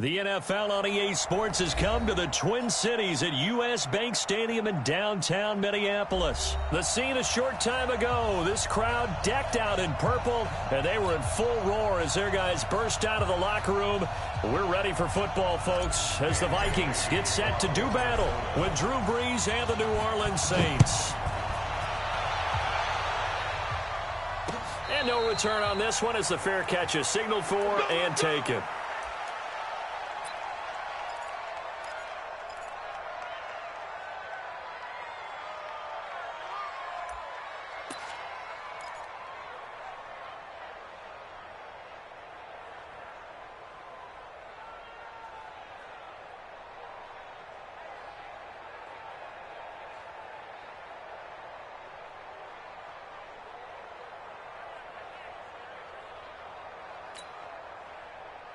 The NFL on EA Sports has come to the Twin Cities at U.S. Bank Stadium in downtown Minneapolis. The scene a short time ago, this crowd decked out in purple, and they were in full roar as their guys burst out of the locker room. We're ready for football, folks, as the Vikings get set to do battle with Drew Brees and the New Orleans Saints. And no return on this one as the fair catch is signaled for and taken.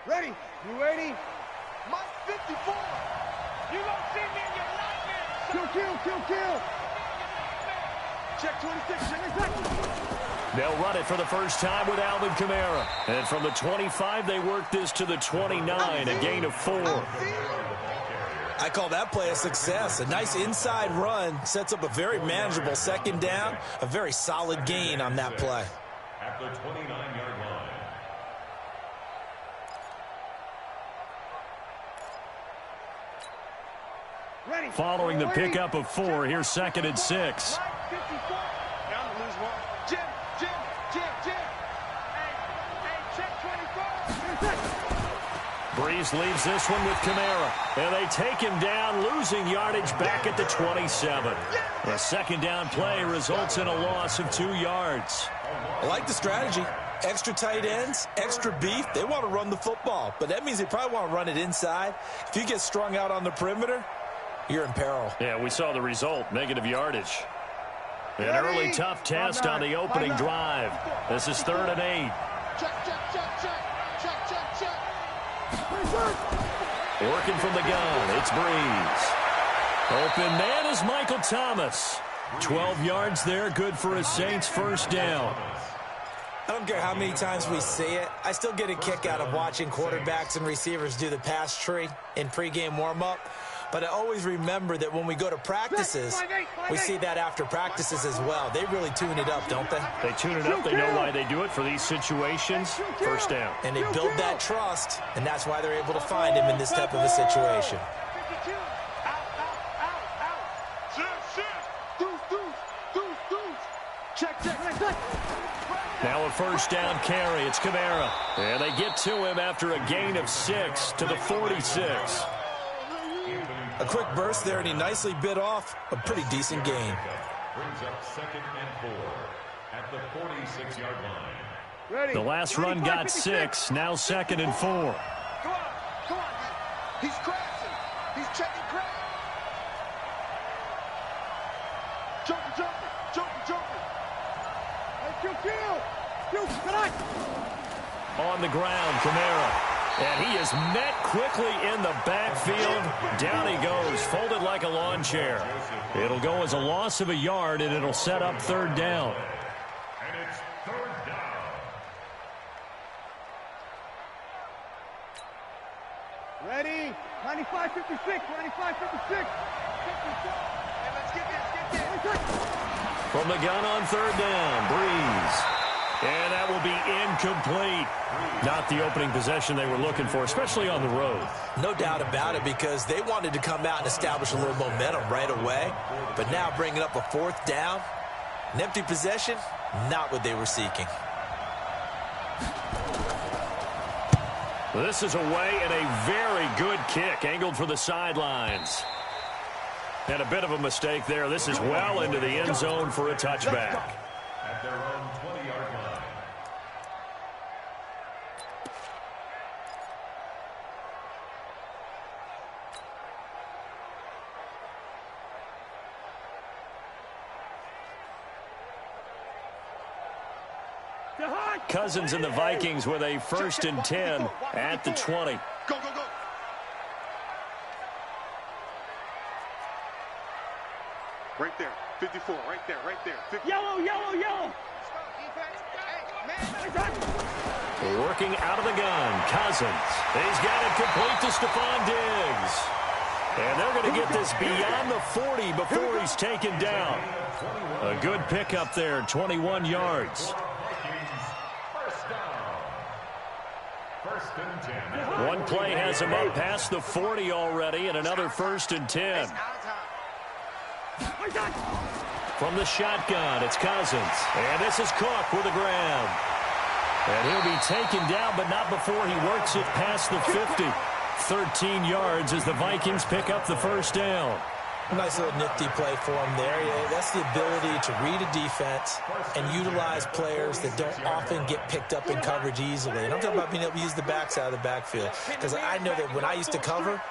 Ready? You ready? Mike 54. You gonna see me in your nightmares. Kill. Check 26. They'll run it for the first time with Alvin Kamara. And from the 25, they work this to the 29, a gain of 4. I call that play a success. A nice inside run sets up a very manageable second down. A very solid gain on that play. At the 29-yard line. Following the pickup of 4, here's 2nd and 6. Brees leaves this one with Kamara, and they take him down, losing yardage back at the 27. A second down play results in a loss of 2 yards. I like the strategy. Extra tight ends, extra beef. They want to run the football, but that means they probably want to run it inside. If you get strung out on the perimeter, you're in peril. Yeah, we saw the result, negative yardage. An early tough test on the opening drive. This is 3rd and 8. Working from the gun, it's Brees. Open man is Michael Thomas. 12 yards there, good for a Saints first down. I don't care how many times we see it. I still get a kick out of watching quarterbacks and receivers do the pass tree in pregame warm-up. But I always remember that when we go to practices, we see that after practices as well. They really tune it up, don't they? They tune it up. They know why they do it for these situations. First down. And they build that trust, and that's why they're able to find him in this type of a situation. Now a first down carry. It's Kamara. And they get to him after a gain of 6 to the 46. A quick burst there, and he nicely bit off a pretty decent gain. Brings up 2nd and 4 at the 46-yard line. The last run got 6. Now 2nd and 4. Come on. He's crashing. He's checking crash. Jumping. Hey, kill. On the ground, Kamara. And he is met quickly in the backfield. Down he goes, folded like a lawn chair. It'll go as a loss of a yard, and it'll set up 3rd down. And it's 3rd down. Ready? 95-56. Hey, let's get this. From the gun on 3rd down, Brees. And that will be incomplete. Not the opening possession they were looking for, especially on the road. No doubt about it, because they wanted to come out and establish a little momentum right away. But now bringing up a 4th down, an empty possession, not what they were seeking. This is away and a very good kick, angled for the sidelines. And a bit of a mistake there. This is well into the end zone for a touchback. At their own 20-yard line. Cousins and the Vikings with a 1st and 10 at the 20. Go. Right there. 54. Right there. 50. Yellow. Working out of the gun, Cousins. He's got it complete to Stephon Diggs. And they're going to get this beyond the 40 before he's taken down. A good pickup there, 21 yards. One play has him up past the 40 already, and another 1st and 10. From the shotgun, it's Cousins. And this is Cook with a grab. And he'll be taken down, but not before he works it past the 50. 13 yards as the Vikings pick up the 1st down. Nice little nifty play for him there. Yeah, that's the ability to read a defense and utilize players that don't often get picked up in coverage easily. And I'm talking about being able to use the backs out of the backfield. Because I know that when I used to cover,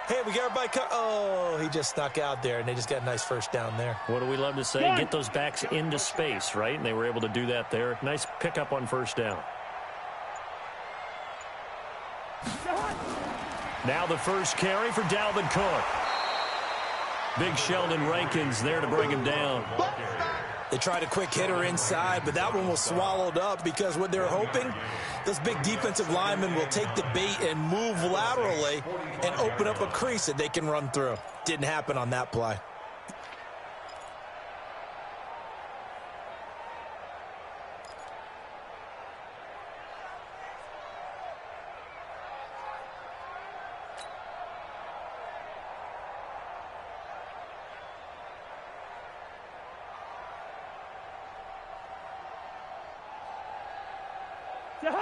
hey, we got everybody oh, he just snuck out there, and they just got a nice 1st down there. What do we love to say? Get those backs into space, right? And they were able to do that there. Nice pickup on 1st down. Now the 1st carry for Dalvin Cook. Big Sheldon Rankins there to bring him down. They tried a quick hitter inside, but that one was swallowed up because what they're hoping, those big defensive linemen will take the bait and move laterally and open up a crease that they can run through. Didn't happen on that play.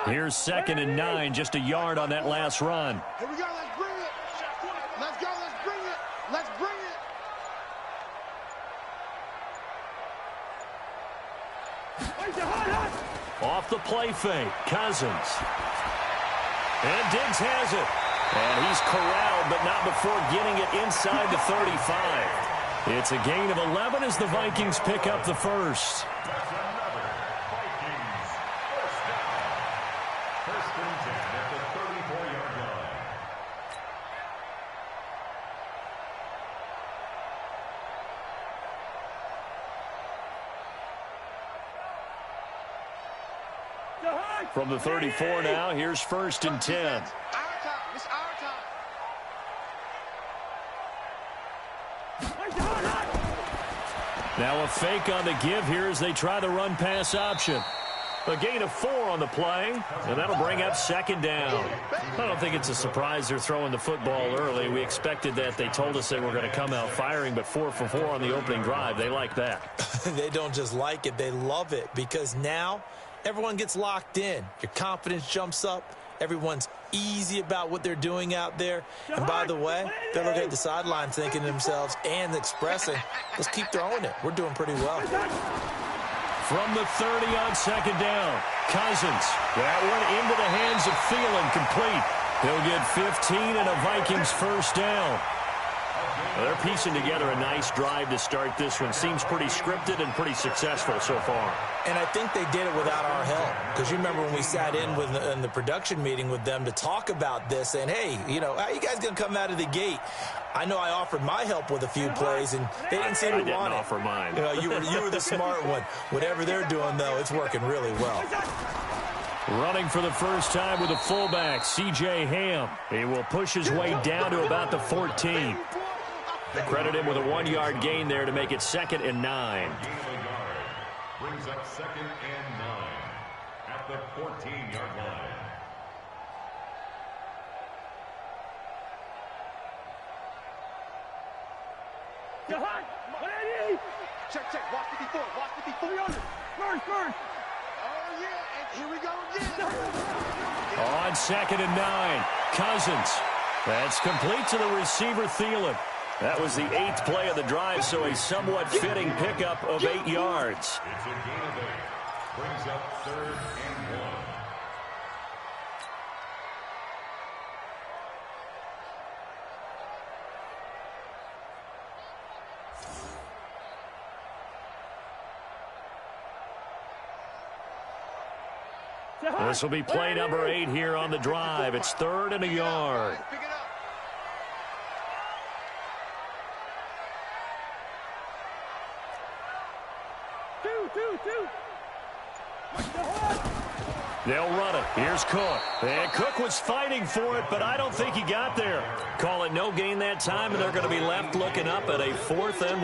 Here's 2nd and 9, just a yard on that last run. Here we go, let's bring it. Let's go, let's bring it. Let's bring it. Off the play fake, Cousins. And Diggs has it. And he's corralled, but not before getting it inside the 35. It's a gain of 11 as the Vikings pick up the 1st. From the 34 now, here's 1st and 10. Our time. It's our time. Now a fake on the give here as they try the run-pass option. A gain of 4 on the play, and that'll bring up 2nd down. I don't think it's a surprise they're throwing the football early. We expected that. They told us they were going to come out firing, but 4 for 4 on the opening drive. They like that. They don't just like it, they love it, because now everyone gets locked in. Your confidence jumps up. Everyone's easy about what they're doing out there. And by the way, they're looking at the sideline thinking to themselves and expressing, let's keep throwing it. We're doing pretty well. From the 30 on 2nd down, Cousins. That one into the hands of Thielen, complete. He'll get 15 and a Vikings 1st down. Well, they're piecing together a nice drive to start this one. Seems pretty scripted and pretty successful so far. And I think they did it without our help. Because you remember when we sat in the production meeting with them to talk about this, and hey, you know, how you guys going to come out of the gate? I know I offered my help with a few plays, and they didn't seem to want it. I didn't offer mine. You know, you were the smart one. Whatever they're doing, though, it's working really well. Running for the first time with a fullback, C.J. Ham. He will push his way down to about the 14. Credit him with a 1-yard gain there to make it 2nd and 9. Brings up 2nd and 9 at the 14-yard line. Check, check. Watch 54. Watch 54. First. Oh, yeah. And here we go again. On 2nd and 9, Cousins. That's complete to the receiver, Thielen. That was the 8th play of the drive, so a somewhat fitting pickup of 8 yards. It's a gain of 8. Brings up 3rd and 1. This will be play number 8 here on the drive. It's 3rd and a yard. Pick it up. They'll run it. Here's Cook. And Cook was fighting for it, but I don't think he got there. Call it no gain that time, and they're going to be left looking up at a 4th and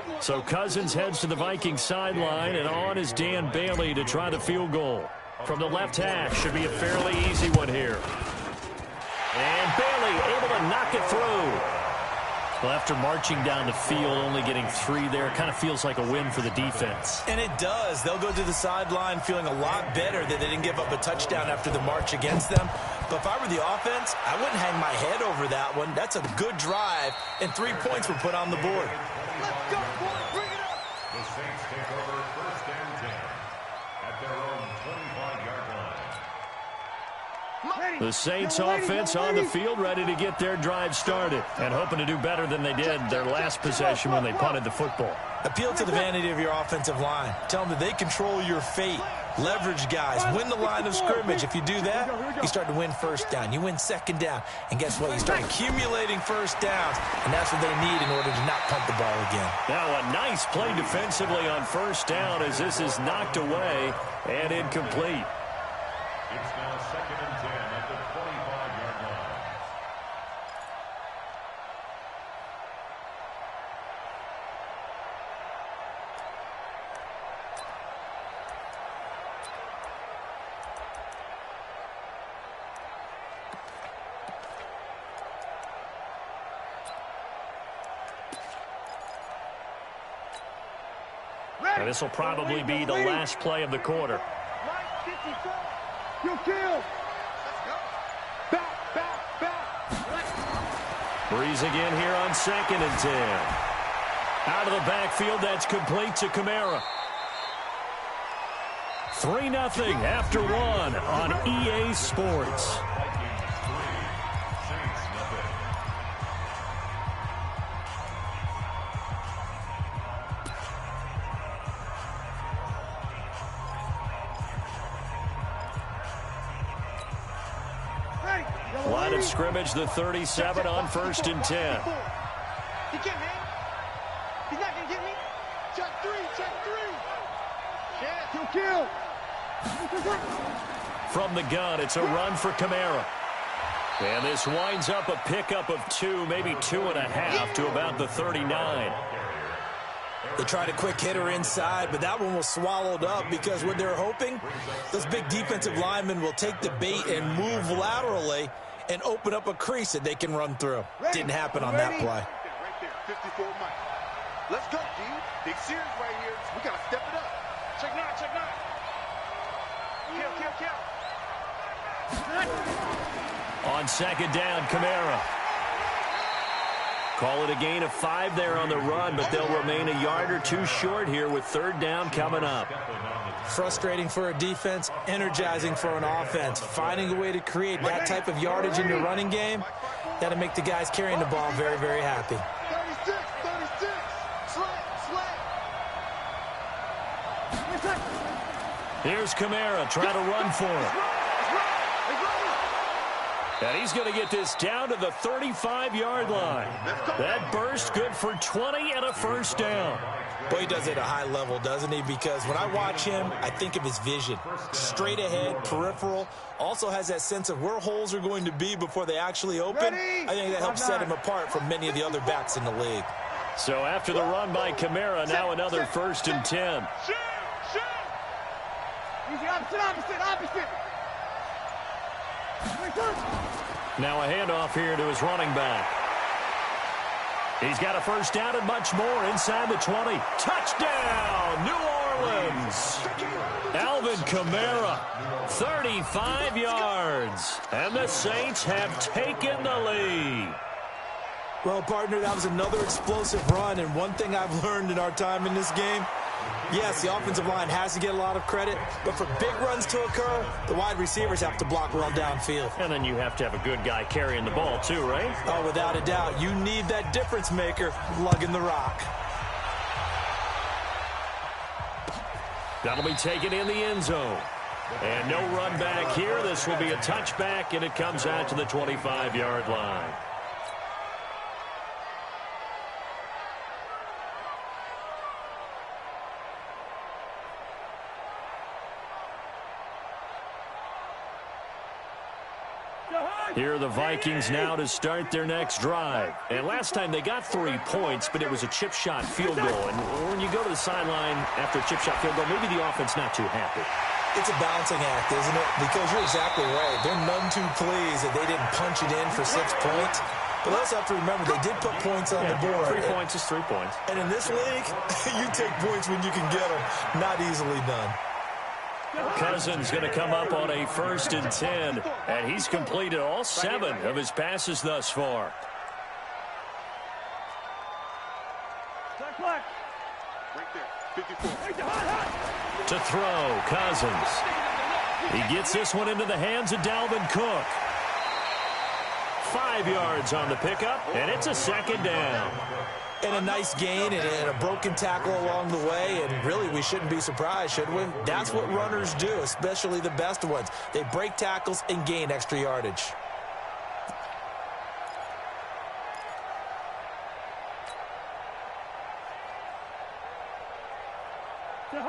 1. So Cousins heads to the Vikings sideline, and on is Dan Bailey to try the field goal. From the left hash, should be a fairly easy one here. And Bailey able to knock it through. Well, after marching down the field, only getting 3 there, kind of feels like a win for the defense. And it does. They'll go to the sideline feeling a lot better that they didn't give up a touchdown after the march against them. But if I were the offense, I wouldn't hang my head over that one. That's a good drive, and 3 points were put on the board. Let's go, boy. Bring it up. The Saints take over 1st and 10 at their own 25-yard line. The Saints offense on the field, ready to get their drive started and hoping to do better than they did their last possession when they punted the football. Appeal to the vanity of your offensive line. Tell them that they control your fate. Leverage guys. Win the line of scrimmage. If you do that, you start to win 1st down. You win 2nd down. And guess what? You start accumulating 1st downs. And that's what they need in order to not punt the ball again. Now a nice play defensively on 1st down as this is knocked away and incomplete. It's now 2nd and 10 at the 25-yard line. This will probably be the last play of the quarter. Kill. Back. Breeze again here on 2nd and 10. Out of the backfield, that's complete to Kamara. 3-0 after 1 on EA Sports. Line of scrimmage, the 37 on 1st and 10. He can't hang. He's not going to get me. Check 3. Kill. From the gun, it's a run for Kamara. And this winds up a pickup of 2, maybe 2.5 to about the 39. They tried a quick hitter inside, but that one was swallowed up because what they're hoping, those big defensive linemen will take the bait and move laterally and open up a crease that they can run through. Didn't happen on that play. Right there, 54 Mike. Let's go, D. Big series right here. We got to step it up. Check 9. Kill. On 2nd down, Kamara. Call it a gain of 5 there on the run, but they'll remain a yard or 2 short here with 3rd down coming up. Frustrating for a defense, energizing for an offense. Finding a way to create that type of yardage in your running game, that'll make the guys carrying the ball very, very happy. 36. Here's Kamara trying to run for him. And he's going to get this down to the 35-yard line. That burst good for 20 and a 1st down. Boy, he does it at a high level, doesn't he? Because when I watch him, I think of his vision. Straight ahead, peripheral. Also has that sense of where holes are going to be before they actually open. I think that helps set him apart from many of the other backs in the league. So after the run by Kamara, now another 1st and 10. Easy, opposite. Now a handoff here to his running back. He's got a 1st down and much more inside the 20. Touchdown, New Orleans. Alvin Kamara, 35 yards. And the Saints have taken the lead. Well, partner, that was another explosive run. And one thing I've learned in our time in this game, yes, the offensive line has to get a lot of credit, but for big runs to occur, the wide receivers have to block well downfield. And then you have to have a good guy carrying the ball too, right? Oh, without a doubt. You need that difference maker lugging the rock. That'll be taken in the end zone. And no run back here. This will be a touchback, and it comes out to the 25-yard line. Here are the Vikings now to start their next drive. And last time they got 3 points, but it was a chip shot field goal. And when you go to the sideline after a chip shot field goal, maybe the offense not too happy. It's a balancing act, isn't it? Because you're exactly right. They're none too pleased that they didn't punch it in for 6 points. But we also have to remember they did put points on the board. 3 points is 3 points. And in this league, you take points when you can get them. Not easily done. Cousins going to come up on a 1st and 10, and he's completed all 7 of his passes thus far. To throw, Cousins. He gets this one into the hands of Dalvin Cook. 5 yards on the pickup, and it's a 2nd down. And a nice gain and a broken tackle along the way, and really we shouldn't be surprised, should we? That's what runners do, especially the best ones. They break tackles and gain extra yardage.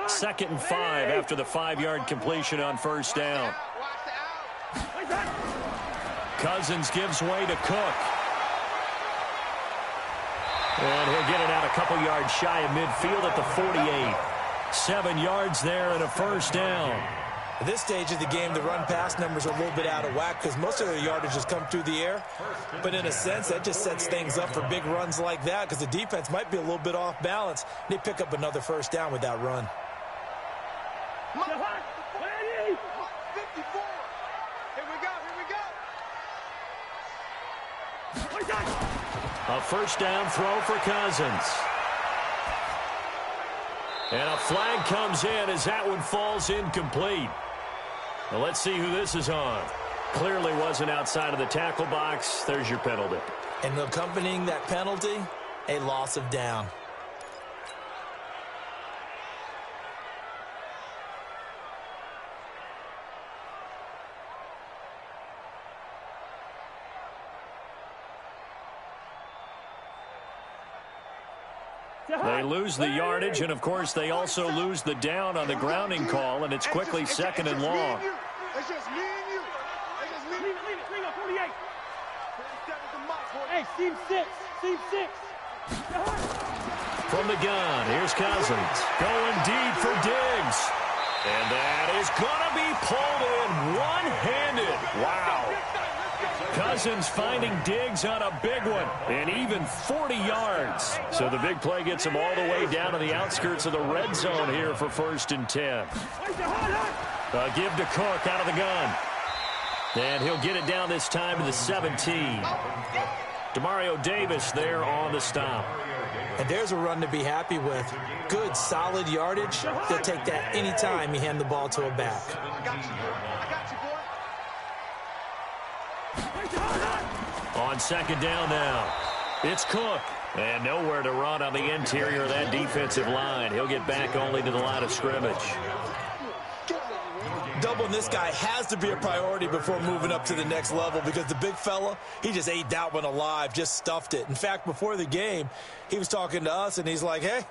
Second and 5 after the 5-yard completion on 1st down. Cousins gives way to Cook. And he'll get it out a couple yards shy of midfield at the 48. 7 yards there and a 1st down. At this stage of the game, the run-pass numbers are a little bit out of whack because most of the yardage has come through the air. But in a sense, that just sets things up for big runs like that because the defense might be a little bit off balance. They pick up another 1st down with that run. 54. Here we go. A 1st down throw for Cousins. And a flag comes in as that one falls incomplete. Now let's see who this is on. Clearly wasn't outside of the tackle box. There's your penalty. And accompanying that penalty, a loss of down. They lose the yardage, and, of course, they also lose the down on the grounding call, and it's quickly 2nd and long. It's just me and you. It's just me. Leave it, 48. 47's a mark, boy. Hey, seam 6. Seam 6. From the gun, here's Cousins. Going deep for Diggs. And that is going to be pulled in one-handed. Wow. Cousins finding Diggs on a big one, and even 40 yards. So the big play gets him all the way down to the outskirts of the red zone here for 1st and 10. Give to Cook out of the gun. And he'll get it down this time to the 17. Demario Davis there on the stop. And there's a run to be happy with. Good, solid yardage. They'll take that anytime you hand the ball to a back. I got you, boy. On 2nd down now, it's Cook. And nowhere to run on the interior of that defensive line. He'll get back only to the line of scrimmage. Doubling this guy has to be a priority before moving up to the next level because the big fella, he just ate that one alive, just stuffed it. In fact, before the game, he was talking to us, and he's like, hey,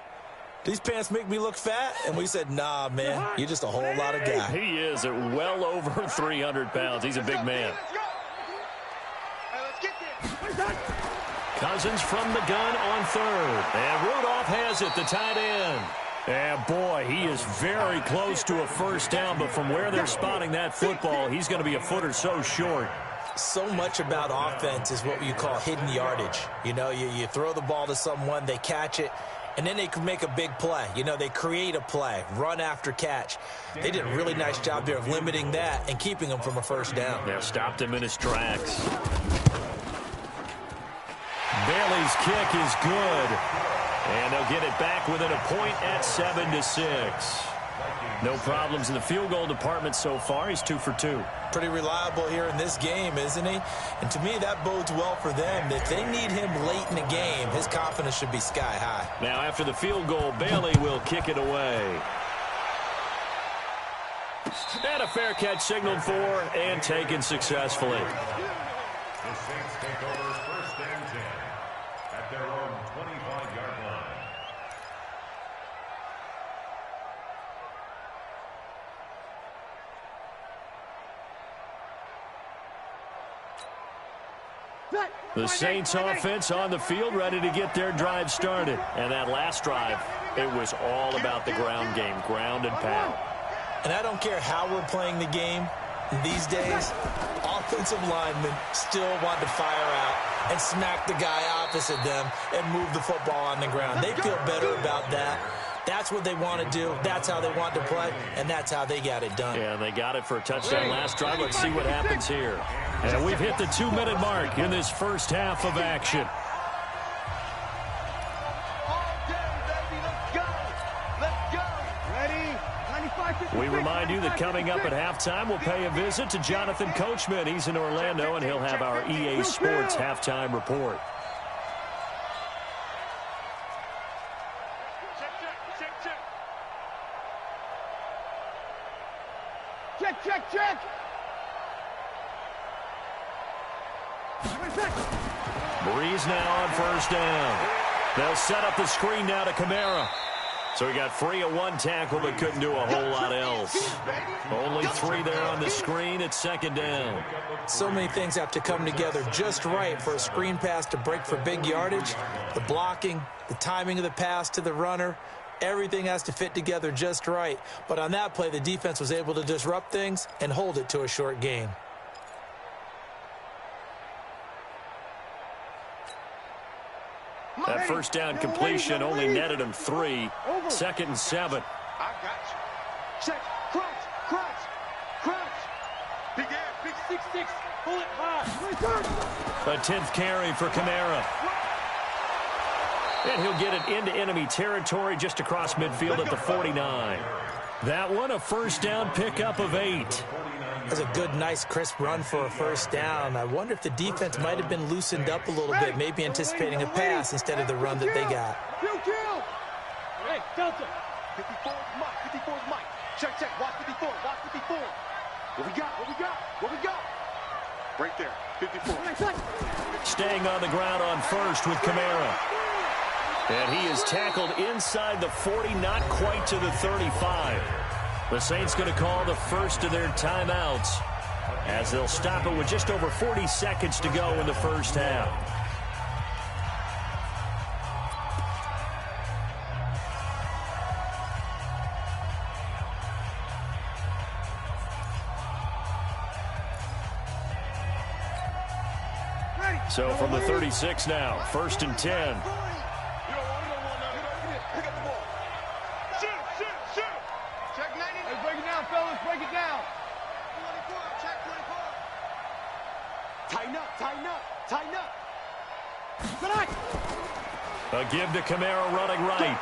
these pants make me look fat? And we said, nah, man, you're just a whole lot of guy. He is at well over 300 pounds. He's a big man. Cousins from the gun on 3rd. And Rudolph has it, the tight end. And, boy, he is very close to a 1st down, but from where they're spotting that football, he's going to be a foot or so short. So much about offense is what you call hidden yardage. You know, you throw the ball to someone, they catch it, and then they can make a big play. You know, they create a play, run after catch. They did a really nice job there of limiting that and keeping him from a 1st down. Yeah, stopped him in his tracks. Bailey's kick is good. And they'll get it back within a point at 7-6. No problems in the field goal department so far. He's 2 for 2. Pretty reliable here in this game, isn't he? And to me, that bodes well for them. If they need him late in the game, his confidence should be sky high. Now, after the field goal, Bailey will kick it away. And a fair catch signaled for and taken successfully. The Saints take over 1st and 10 at their own 25-yard line. The Saints offense on the field, ready to get their drive started. And that last drive, it was all about the ground game, ground and pound. And I don't care how we're playing the game these days, offensive linemen still want to fire out and smack the guy opposite them and move the football on the ground. They feel better about that. That's what they want to do. That's how they want to play, and that's how they got it done. Yeah, they got it for a touchdown last drive. Let's see what happens here. And we've hit the 2-minute mark in this first half of action. We remind you that coming up at halftime, we'll pay a visit to Jonathan Coachman. He's in Orlando, and he'll have our EA Sports halftime report. Check. Breeze now on first down. They'll set up the screen now to Kamara. So he got free of one tackle but couldn't do a whole lot else. Only 3 there on the screen at second down. So many things have to come together just right for a screen pass to break for big yardage. The blocking, the timing of the pass to the runner, everything has to fit together just right. But on that play, the defense was able to disrupt things and hold it to a short gain. That first down completion only netted him 3. 2nd and 7. I got you. Check. Crunch. Big air. Big 6'6". Pull it high. A 10th carry for Kamara. And he'll get it into enemy territory just across midfield at the 49. That one a first down pickup of 8. That's a good, nice, crisp run for a first down. I wonder if the defense might have been loosened up a little bit, maybe anticipating a pass instead of the run that they got. Kill. Hey, Delta. 54 is Mike. Check. Watch 54. What we got? Right there. 54. Staying on the ground on first with Kamara. And he is tackled inside the 40, not quite to the 35. The Saints going to call the first of their timeouts as they'll stop it with just over 40 seconds to go in the first half. So from the 36 now, 1st and 10. Tighten up. A give to Kamara running right.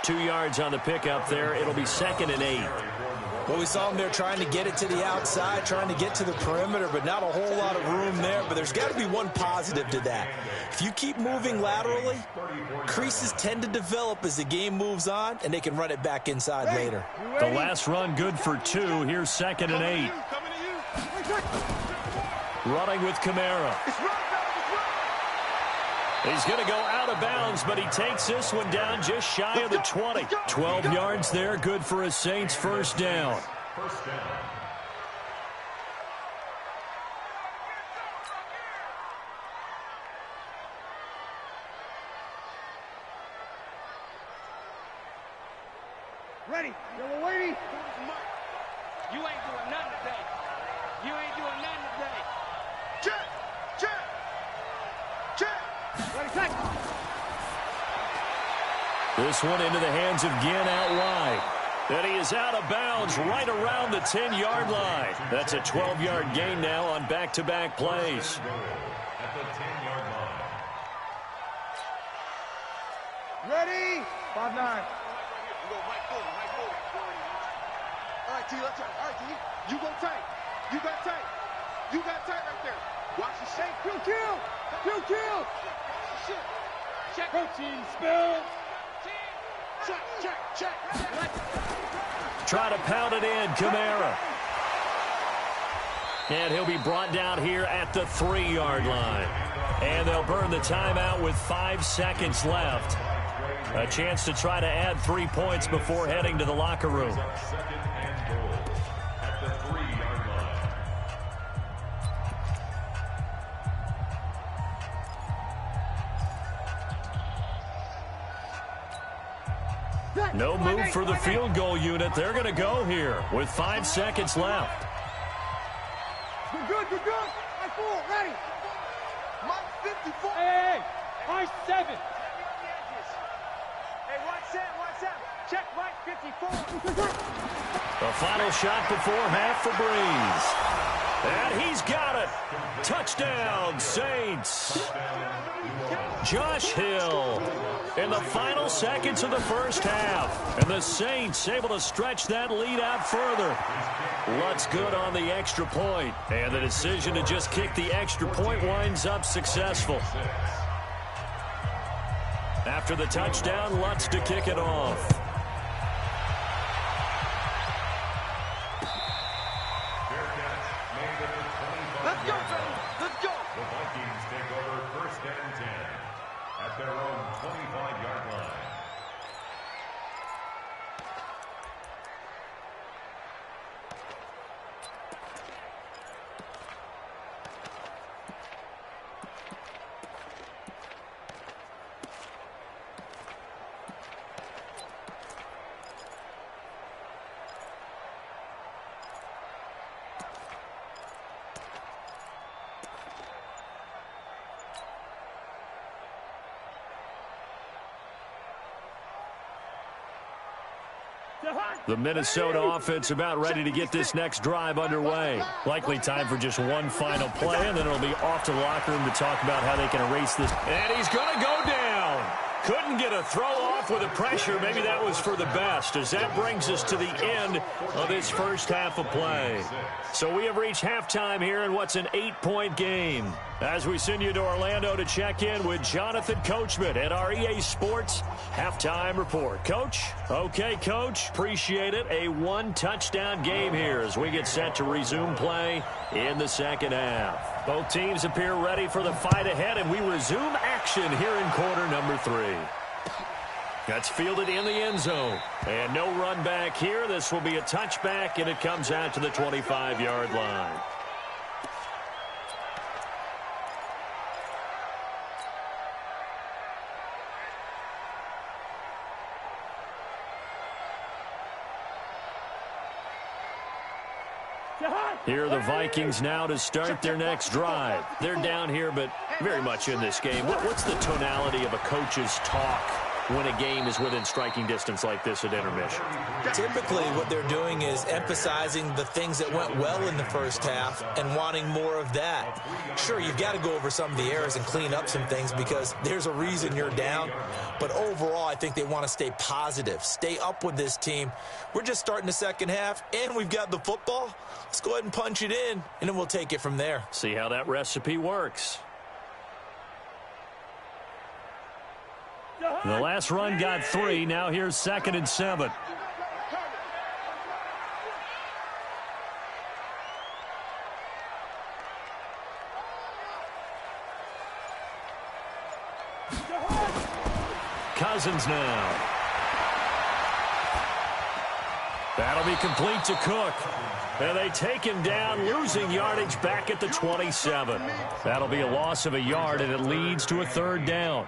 2 yards on the pickup there. It'll be 2nd and 8. Well, we saw him there trying to get it to the outside, trying to get to the perimeter, but not a whole lot of room there. But there's got to be one positive to that. If you keep moving laterally, creases tend to develop as the game moves on, and they can run it back inside later. The last run good for 2. Here's 2nd and 8. Running with Kamara. He's going to go out of bounds, but he takes this one down just shy of the 20. 12 yards there, good for a Saints first down. Ready. Yellow lady. You ain't doing nothing today. Ready, set. This one into the hands of Ginn out wide. And he is out of bounds right around the 10-yard line. That's a 12-yard gain now on back-to-back plays. At the 10-yard line. Ready. 5-9. All right, T, let's try. All right, T. You go tight. You got tight right there. Watch the shake. Kill. Check. Protein spill. Check. Try to pound it in, Kamara. And he'll be brought down here at the 3-yard line. And they'll burn the timeout with 5 seconds left. A chance to try to add 3 points before heading to the locker room. Second and goal at the 3-yard line. No move for the field goal unit. They're going to go here with 5 seconds left. Good, good, good, good. Mike 4, ready. Mike 54. Hey, Mike 7. Hey, watch that. Check Mike 54. The final shot before half for Breeze. And he's got it. Touchdown, Saints. Josh Hill in the final seconds of the first half. And the Saints able to stretch that lead out further. Lutz good on the extra point. And the decision to just kick the extra point winds up successful. After the touchdown, Lutz to kick it off. Let's go, baby. Let's go. The Vikings take over 1st and 10 at their own 25-yard line. The Minnesota offense about ready to get this next drive underway. Likely time for just one final play, and then it'll be off to the locker room to talk about how they can erase this. And he's going to go down. Couldn't get a throw off with the pressure. Maybe that was for the best, as that brings us to the end of this first half of play. So we have reached halftime here in what's an 8-point game. As we send you to Orlando to check in with Jonathan Coachman at our EA Sports Halftime Report. Coach? Okay, Coach. Appreciate it. A 1-touchdown game here as we get set to resume play in the second half. Both teams appear ready for the fight ahead, and we resume action here in quarter number 3. That's fielded in the end zone. And no run back here. This will be a touchback, and it comes out to the 25-yard line. Here are the Vikings now to start their next drive. They're down here, but very much in this game. What's the tonality of a coach's talk when a game is within striking distance like this at intermission? Typically, what they're doing is emphasizing the things that went well in the first half and wanting more of that. Sure, you've got to go over some of the errors and clean up some things because there's a reason you're down. But overall, I think they want to stay positive, stay up with this team. We're just starting the second half, and we've got the football. Let's go ahead and punch it in, and then we'll take it from there. See how that recipe works. The last run got 3. Now here's 2nd and 7. Cousins now. That'll be complete to Cook. And they take him down, losing yardage back at the 27. That'll be a loss of a yard, and it leads to a 3rd down.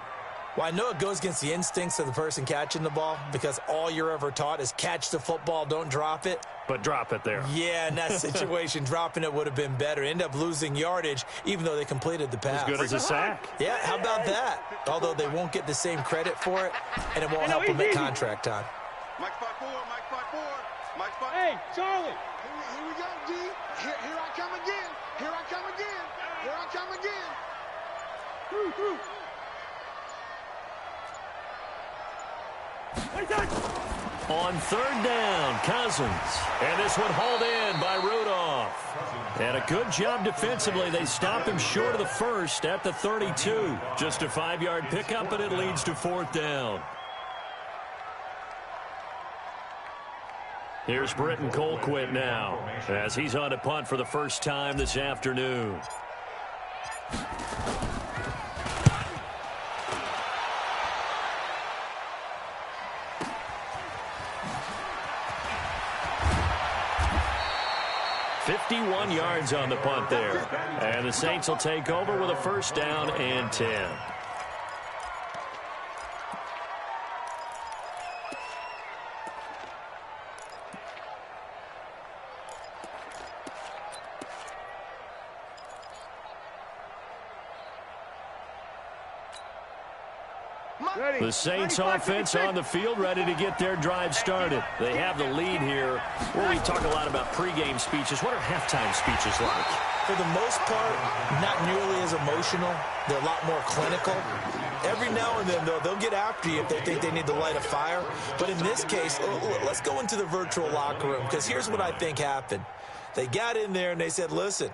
Well, I know it goes against the instincts of the person catching the ball because all you're ever taught is catch the football, don't drop it. But drop it there. Yeah, in that situation, dropping it would have been better. End up losing yardage, even though they completed the pass. As good as a sack. Yeah, how about that? Although they won't get the same credit for it, and it won't help them at contract time. Mike 5-4, Mike 5-4, Mike 5. Hey, Charlie. Here we go, G. Here I come again. Here I come again. Here I come again. Through. On 3rd down, Cousins. And this one hauled in by Rudolph. And a good job defensively. They stop him short of the first at the 32. Just a 5-yard pickup, and it leads to 4th down. Here's Britton Colquitt now as he's on a punt for the first time this afternoon. "51 yards on the punt there. And the Saints will take over with a 1st down and 10. The Saints offense on the field, ready to get their drive started. They have the lead here. Well, we talk a lot about pregame speeches. What are halftime speeches like? For the most part, not nearly as emotional. They're a lot more clinical. Every now and then, though, they'll get after you if they think they need to light a fire. But in this case, let's go into the virtual locker room, because here's what I think happened. They got in there and they said, listen,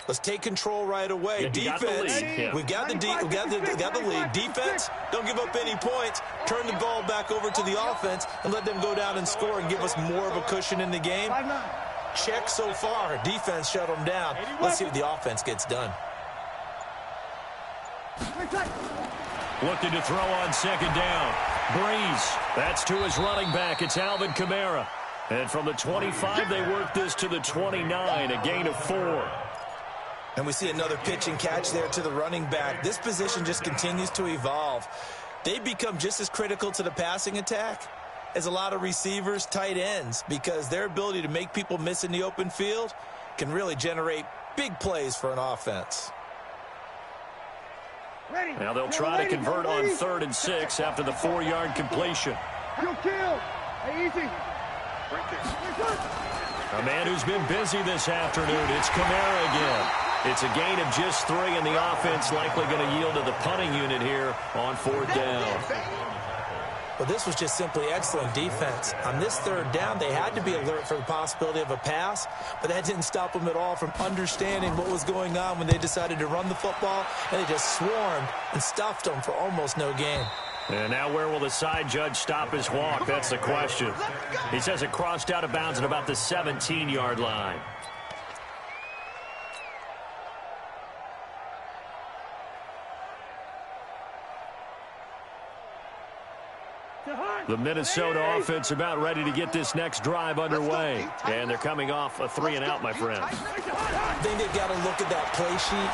let's take control right away. Yeah, Defense, we got the lead. Defense, don't give up any points. Turn the ball back over to the offense and let them go down and score and give us more of a cushion in the game. Check so far. Defense shut them down. Let's see what the offense gets done. Looking to throw on second down. Breeze. That's to his running back. It's Alvin Kamara. And from the 25, they work this to the 29, a gain of 4. And we see another pitch and catch there to the running back. This position just continues to evolve. They become just as critical to the passing attack as a lot of receivers, tight ends, because their ability to make people miss in the open field can really generate big plays for an offense. Now they'll try to convert on 3rd and 6 after the 4-yard completion. A man who's been busy this afternoon, it's Kamara again. It's a gain of just 3, and the offense likely going to yield to the punting unit here on 4th down. Well, this was just simply excellent defense. On this 3rd down, they had to be alert for the possibility of a pass, but that didn't stop them at all from understanding what was going on when they decided to run the football, and they just swarmed and stuffed them for almost no gain. And now where will the side judge stop his walk? That's the question. He says it crossed out of bounds at about the 17-yard line. The Minnesota offense about ready to get this next drive underway. And they're coming off a 3-and-out, my friend. I think they've got to look at that play sheet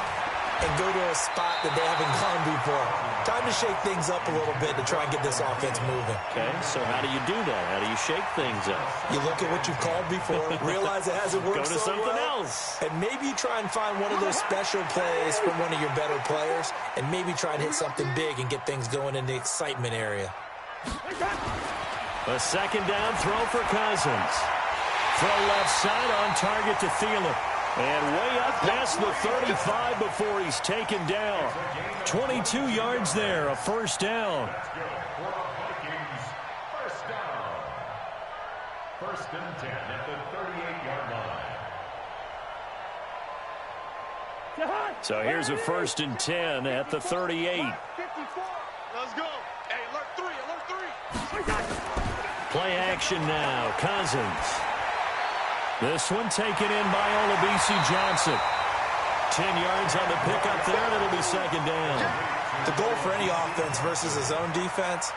and go to a spot that they haven't gone before. Time to shake things up a little bit to try and get this offense moving. Okay, so how do you do that? How do you shake things up? You look at what you've called before, realize it hasn't worked so well. Go to something else. And maybe you try and find one of those special plays from one of your better players, and maybe try and hit something big and get things going in the excitement area. A second down throw for Cousins. Throw left side on target to Thielen. And way up past the 35 before he's taken down. 22 yards there, a 1st down. First and 10 at the 38-yard line. So here's a 1st and 10 at the 38. Let's go. Hey, alert 3, alert 3. Play action now. Cousins. This one taken in by Olabisi Johnson. 10 yards on the pickup there, and it'll be second down. The goal for any offense versus his own defense,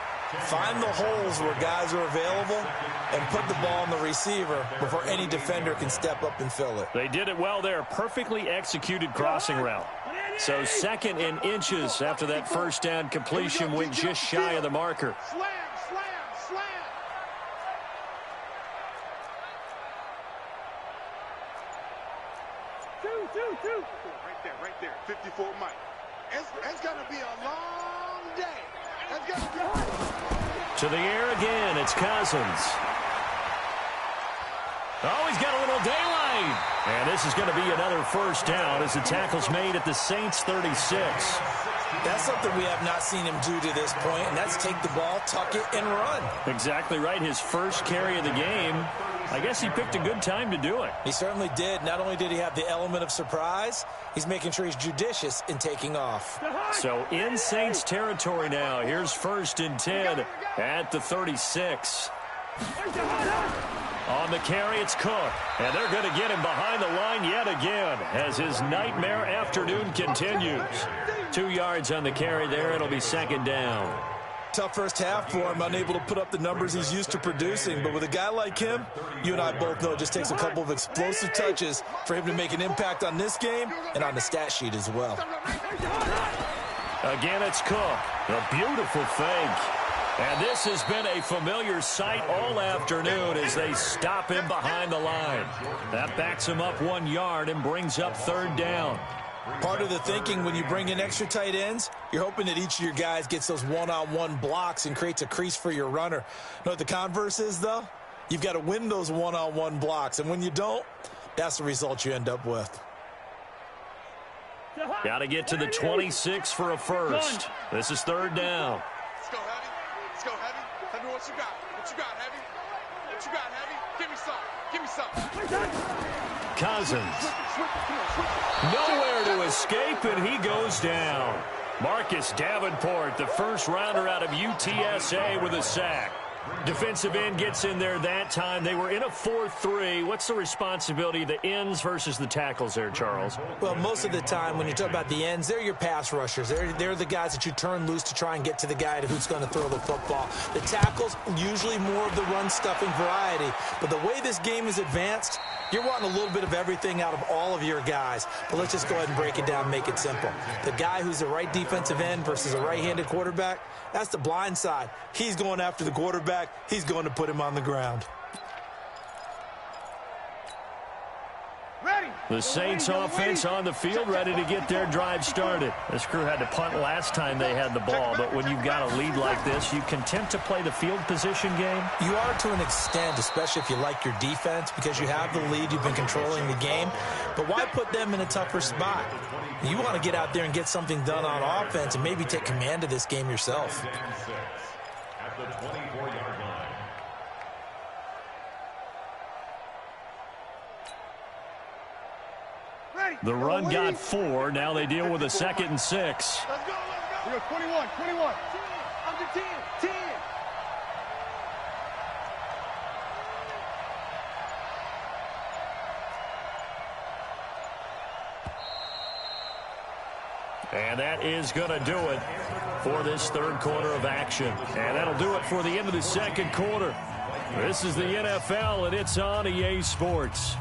find the holes where guys are available and put the ball on the receiver before any defender can step up and fill it. They did it well there. Perfectly executed crossing route. So 2nd and inches after that 1st down completion went just shy of the marker. Slam, slam, slam. Two. Right there. 54 Mike. It's going to be a long day. It's going to be... To the air again, it's Cousins. Oh, he's got a little daylight. And this is going to be another 1st down as the tackle's made at the Saints 36. That's something we have not seen him do to this point, and that's take the ball, tuck it, and run. Exactly right. His first carry of the game. I guess he picked a good time to do it. He certainly did. Not only did he have the element of surprise, he's making sure he's judicious in taking off. So in Saints territory now. Here's 1st and 10 at the 36. On the carry, it's Cook. And they're going to get him behind the line yet again as his nightmare afternoon continues. 2 yards on the carry there. It'll be second down. Tough first half for him, unable to put up the numbers he's used to producing. But with a guy like him, you and I both know it just takes a couple of explosive touches for him to make an impact on this game and on the stat sheet as well. Again, it's Cook. A beautiful fake. And this has been a familiar sight all afternoon as they stop him behind the line. That backs him up 1 yard and brings up 3rd down. Part of the thinking when you bring in extra tight ends, you're hoping that each of your guys gets those one-on-one blocks and creates a crease for your runner. You know what the converse is, though? You've got to win those one-on-one blocks, and when you don't, that's the result you end up with. Got to get to the 26 for a first. This is third down. Let's go, Heavy. Let's go, Heavy. Heavy, what you got? What you got, Heavy? What you got, Heavy? Give me some. Give me some. Cousins. Nowhere to escape, and he goes down. Marcus Davenport, the first rounder out of UTSA, with a sack. Defensive end gets in there that time. They were in a 4-3. What's the responsibility of the ends versus the tackles there, Charles? Well, most of the time when you talk about the ends, they're your pass rushers. They're the guys that you turn loose to try and get to the guy who's going to throw the football. The tackles, usually more of the run-stuffing variety. But the way this game is advanced, you're wanting a little bit of everything out of all of your guys. But let's just go ahead and break it down and make it simple. The guy who's the right defensive end versus a right-handed quarterback, that's the blind side. He's going after the quarterback. He's going to put him on the ground. The Saints offense on the field, ready to get their drive started. This crew had to punt last time they had the ball, but when you've got a lead like this, you content to play the field position game? You are to an extent, especially if you like your defense, because you have the lead, you've been controlling the game. But why put them in a tougher spot? You want to get out there and get something done on offense and maybe take command of this game yourself. At the 24-yard line. The run got 4. Now they deal with a 2nd and 6. Let's go, let's go. We got 21. Under 10, 10. And that is going to do it for this third quarter of action. And that'll do it for the end of the second quarter. This is the NFL, and it's on EA Sports.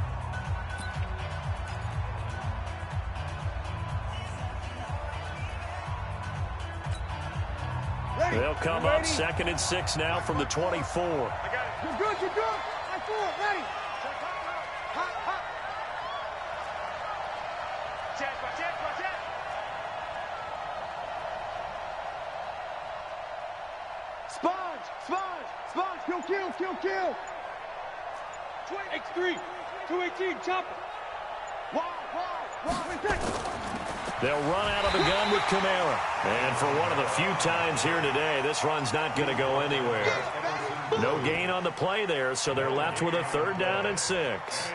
They'll come up 2nd and 6 now from the 24. I got it. You're good. I four, ready. Hot, hot. Check. Sponge. Kill. X3. 218. Chopper. Wow. They'll run out of the gun with Kamara. And for one of the few times here today, this run's not going to go anywhere. No gain on the play there, so they're left with a 3rd down and 6.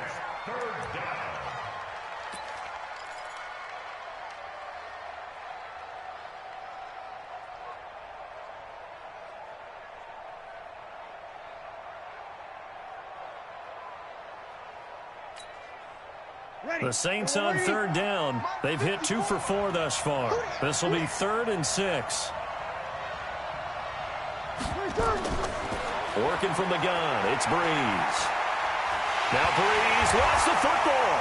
The Saints on 3rd down. They've hit 2 for 4 thus far. This will be 3rd and 6. Working from the gun, it's Breeze. Now Breeze lost the football.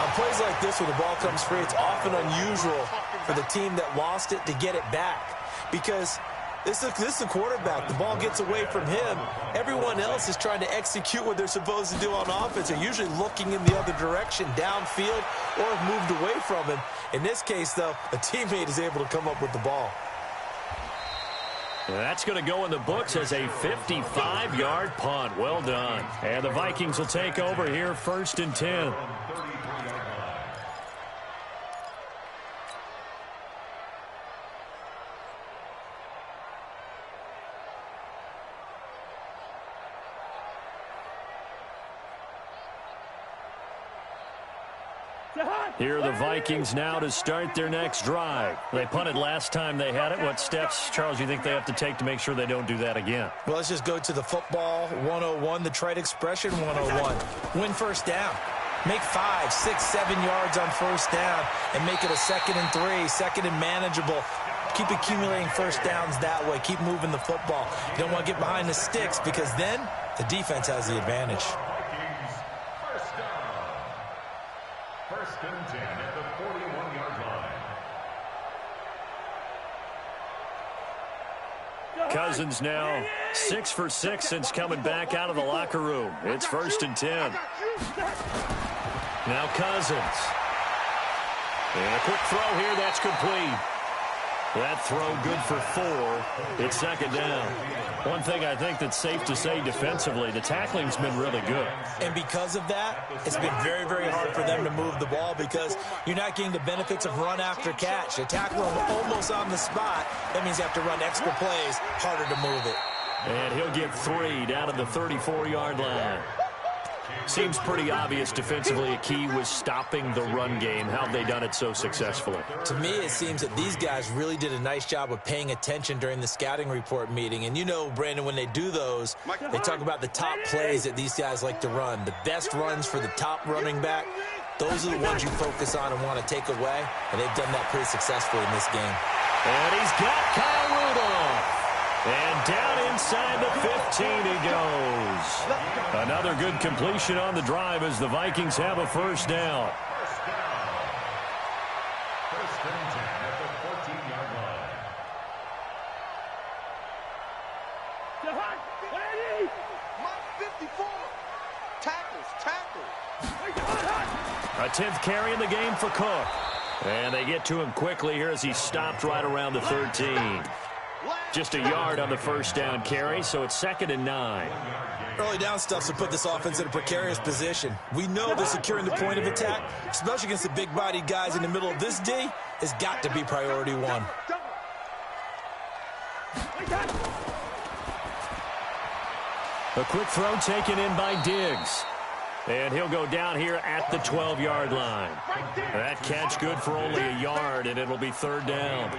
On plays like this where the ball comes free, it's often unusual for the team that lost it to get it back. Because this is the quarterback. The ball gets away from him. Everyone else is trying to execute what they're supposed to do on offense. They're usually looking in the other direction, downfield, or have moved away from him. In this case, though, a teammate is able to come up with the ball. That's going to go in the books as a 55-yard punt. Well done. And the Vikings will take over here 1st and 10. Here are the Vikings now to start their next drive. They punted last time they had it. What steps, Charles, you think they have to take to make sure they don't do that again? Well, let's just go to the football 101, the trite expression 101. Win first down. Make 5, 6, 7 yards on first down and make it a 2nd and 3, 2nd and manageable. Keep accumulating first downs that way. Keep moving the football. You don't want to get behind the sticks because then the defense has the advantage. First and 10 at the 41-yard line. Cousins now 6 for 6 since coming back out of the locker room. It's 1st and 10. Now Cousins. And a quick throw here. That's complete. That throw good for 4. It's second down. One thing I think that's safe to say defensively, the tackling's been really good. And because of that, it's been very, very hard for them to move the ball because you're not getting the benefits of run after catch. You tackle them almost on the spot. That means you have to run extra plays, harder to move it. And he'll get 3 down at the 34-yard line. Seems pretty obvious defensively a key was stopping the run game. How have they done it so successfully? To me, it seems that these guys really did a nice job of paying attention during the scouting report meeting. And you know, Brandon, when they do those, they talk about the top plays that these guys like to run. The best runs for the top running back, those are the ones you focus on and want to take away. And they've done that pretty successfully in this game. And he's got Kyle Rudolph. And down inside the 15 he goes. Another good completion on the drive as the Vikings have a first down. First and 10 at the 14-yard line. My 54. Tackles. A 10th carry in the game for Cook. And they get to him quickly here as he stopped right around the 13. Just a yard on the first down carry, so it's 2nd and 9. Early down stuff to put this offense in a precarious position. We know that securing the point of attack, especially against the big-bodied guys in the middle of this D, has got to be priority 1. A quick throw taken in by Diggs. And he'll go down here at the 12-yard line. That catch good for only a yard, and it'll be 3rd down.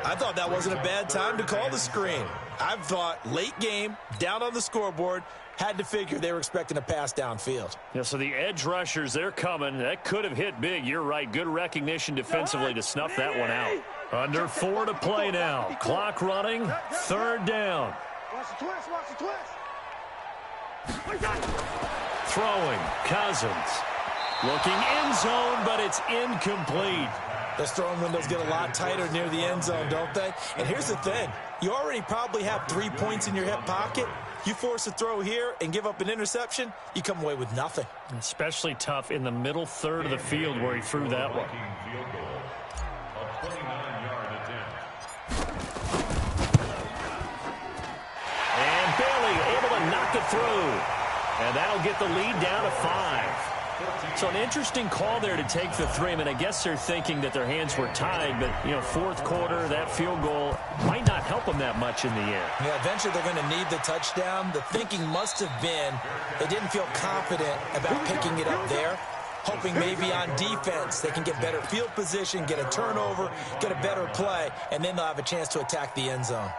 I thought that wasn't a bad time to call the screen. I've thought late game, down on the scoreboard, had to figure they were expecting a pass downfield. Yeah, so the edge rushers, they're coming. That could have hit big. You're right. Good recognition defensively to snuff that one out. Under 4 to play now. Clock running. 3rd down. Watch the twist, watch the twist. Throwing. Cousins. Looking end zone, but it's incomplete. Those throwing windows get a lot tighter near the end zone, don't they? And here's the thing. You already probably have 3 points in your hip pocket. You force a throw here and give up an interception, you come away with nothing. Especially tough in the middle third of the field where he threw that one. Field goal. A 29-yard attempt. And Bailey able to knock it through. And that'll get the lead down to 5. So an interesting call there to take the 3. I mean, I guess they're thinking that their hands were tied, but, you know, 4th quarter, that field goal might not help them that much in the end. Yeah, eventually they're going to need the touchdown. The thinking must have been they didn't feel confident about picking it up there, hoping maybe on defense they can get better field position, get a turnover, get a better play, and then they'll have a chance to attack the end zone.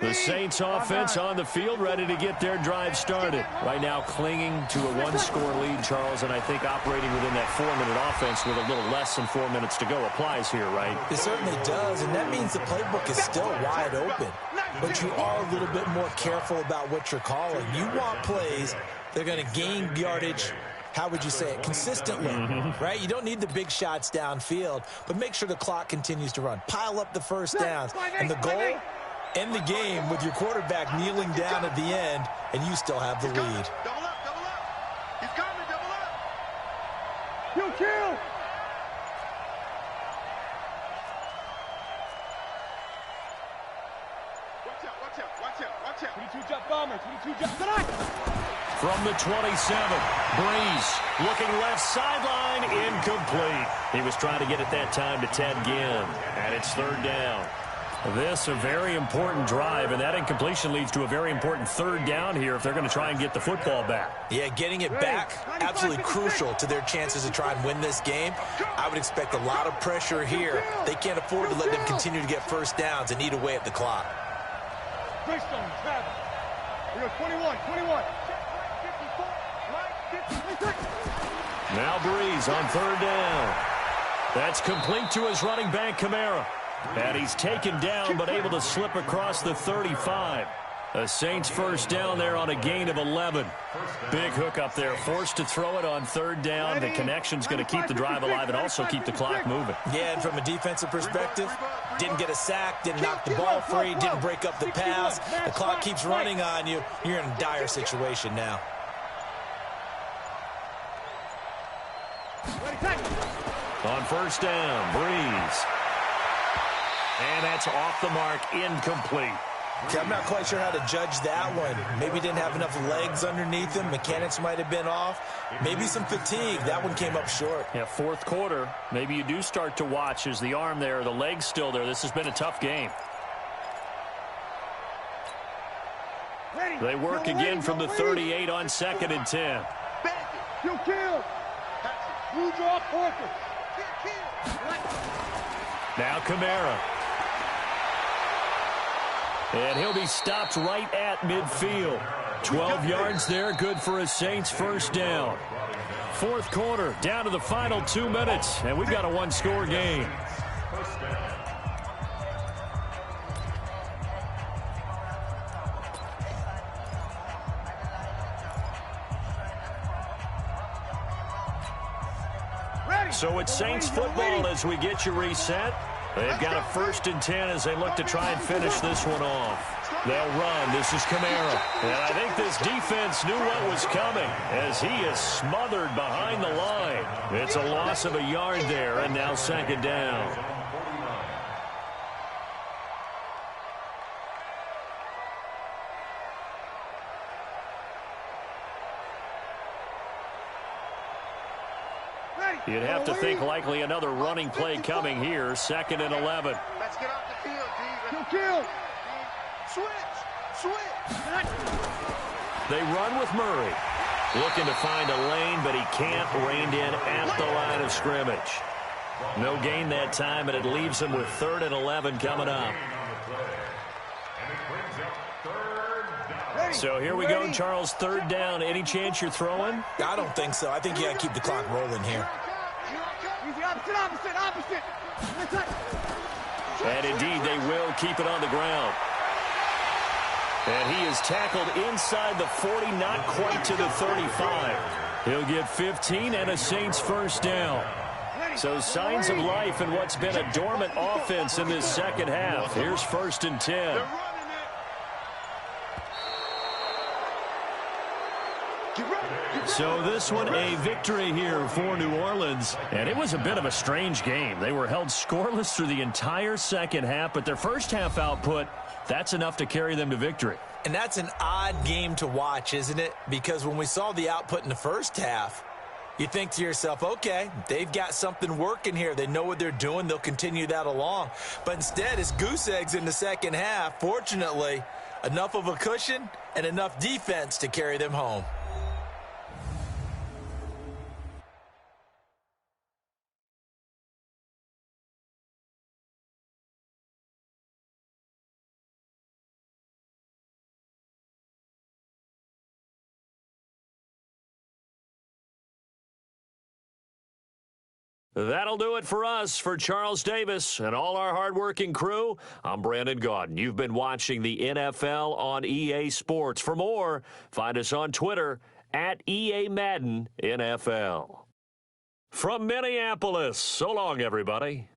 The Saints offense on the field, ready to get their drive started. Right now clinging to a 1-score lead, Charles, and I think operating within that 4-minute offense with a little less than 4 minutes to go applies here, right? It certainly does, and that means the playbook is still wide open. But you are a little bit more careful about what you're calling. You want plays that are going to gain yardage, how would you say it, consistently, right? You don't need the big shots downfield, but make sure the clock continues to run. Pile up the first downs, and the goal, end the game with your quarterback kneeling down at the end, and you still have the lead. Double up, double up. He's coming, double up. You kill. Watch out, watch out, watch out, watch out. 22 jump bomber, 22 jump tonight. From the 27, Breeze looking left sideline, incomplete. He was trying to get it that time to Ted Ginn, and it's 3rd down. This a very important drive, and that incompletion leads to a very important 3rd down here if they're going to try and get the football back. Yeah, getting it back, absolutely crucial to their chances to try and win this game. I would expect a lot of pressure here. They can't afford to let them continue to get first downs and eat away at the clock. Bridgestone, Travis. We go 21, 21. Now Breeze on 3rd down. That's complete to his running back, Kamara. And he's taken down, but able to slip across the 35. The Saints first down there on a gain of 11. Big hook up there, forced to throw it on third down. The connection's going to keep the drive alive and also keep the clock moving. Yeah, and from a defensive perspective, didn't get a sack, didn't knock the ball free, didn't break up the pass. The clock keeps running on you. You're in a dire situation now. On first down, Breeze. And that's off the mark, incomplete. Okay, I'm not quite sure how to judge that one. Maybe didn't have enough legs underneath him. Mechanics might have been off. Maybe some fatigue. That one came up short. Yeah, fourth quarter. Maybe you do start to watch as the arm there, the leg's still there. This has been a tough game. They work again from the 38 on 2nd and 10. Kill. Blue draw, Parker. Now Kamara. And he'll be stopped right at midfield. 12 yards there, good for a Saints first down. Fourth quarter, down to the final 2 minutes, and we've got a one-score game. So it's Saints football as we get you reset. They've got a 1st and 10 as they look to try and finish this one off. They'll run. This is Kamara. And I think this defense knew what was coming as he is smothered behind the line. It's a loss of a yard there, and now 2nd down. You'd have to think likely another running play coming here. 2nd and 11. Let's get off the field, D. Kill. Switch. They run with Murray. Looking to find a lane, but he can't. Reined in at the line of scrimmage. No gain that time, and it leaves him with 3rd and 11 coming up. So here we go, Charles. 3rd down. Any chance you're throwing? I don't think so. I think you got to keep the clock rolling here. Opposite. And indeed, they will keep it on the ground. And he is tackled inside the 40, not quite to the 35. He'll get 15 and a Saints first down. So signs of life in what's been a dormant offense in this second half. Here's 1st and 10. So this one a victory here for New Orleans. And it was a bit of a strange game. They were held scoreless through the entire second half, but their first half output, that's enough to carry them to victory. And that's an odd game to watch, isn't it? Because when we saw the output in the first half, you think to yourself, okay, they've got something working here. They know what they're doing. They'll continue that along. But instead, it's goose eggs in the second half. Fortunately, enough of a cushion and enough defense to carry them home. That'll do it for us. For Charles Davis and all our hardworking crew, I'm Brandon Gaudin. You've been watching the NFL on EA Sports. For more, find us on Twitter at EA Madden NFL. From Minneapolis, so long, everybody.